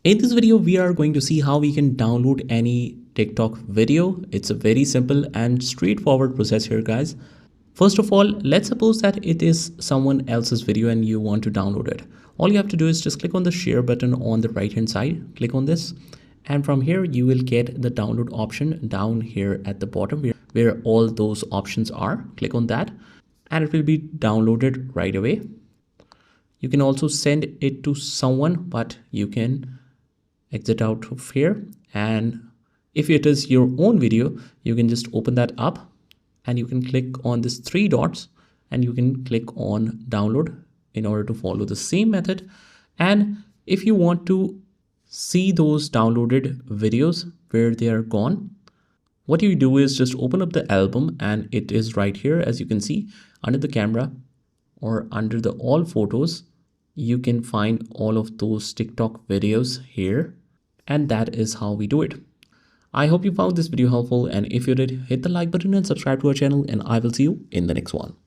In this video, we are going to see how we can download any TikTok video. It's a very simple and straightforward process here, guys. First of all, let's suppose that it is someone else's video and you want to download it. All you have to do is just click on the share button on the right hand side. Click on this. And from here, you will get the download option down here at the bottom where all those options are. Click on that and it will be downloaded right away. You can also send it to someone, but you can exit out of here. And if it is your own video, you can just open that up and you can click on this three dots and you can click on download in order to follow the same method. And if you want to see those downloaded videos where they are gone, what you do is just open up the album and it is right here. As you can see under the camera or under the all photos, you can find all of those TikTok videos here. And that is how we do it. I hope you found this video helpful, and if you did, hit the like button and subscribe to our channel, and I will see you in the next one.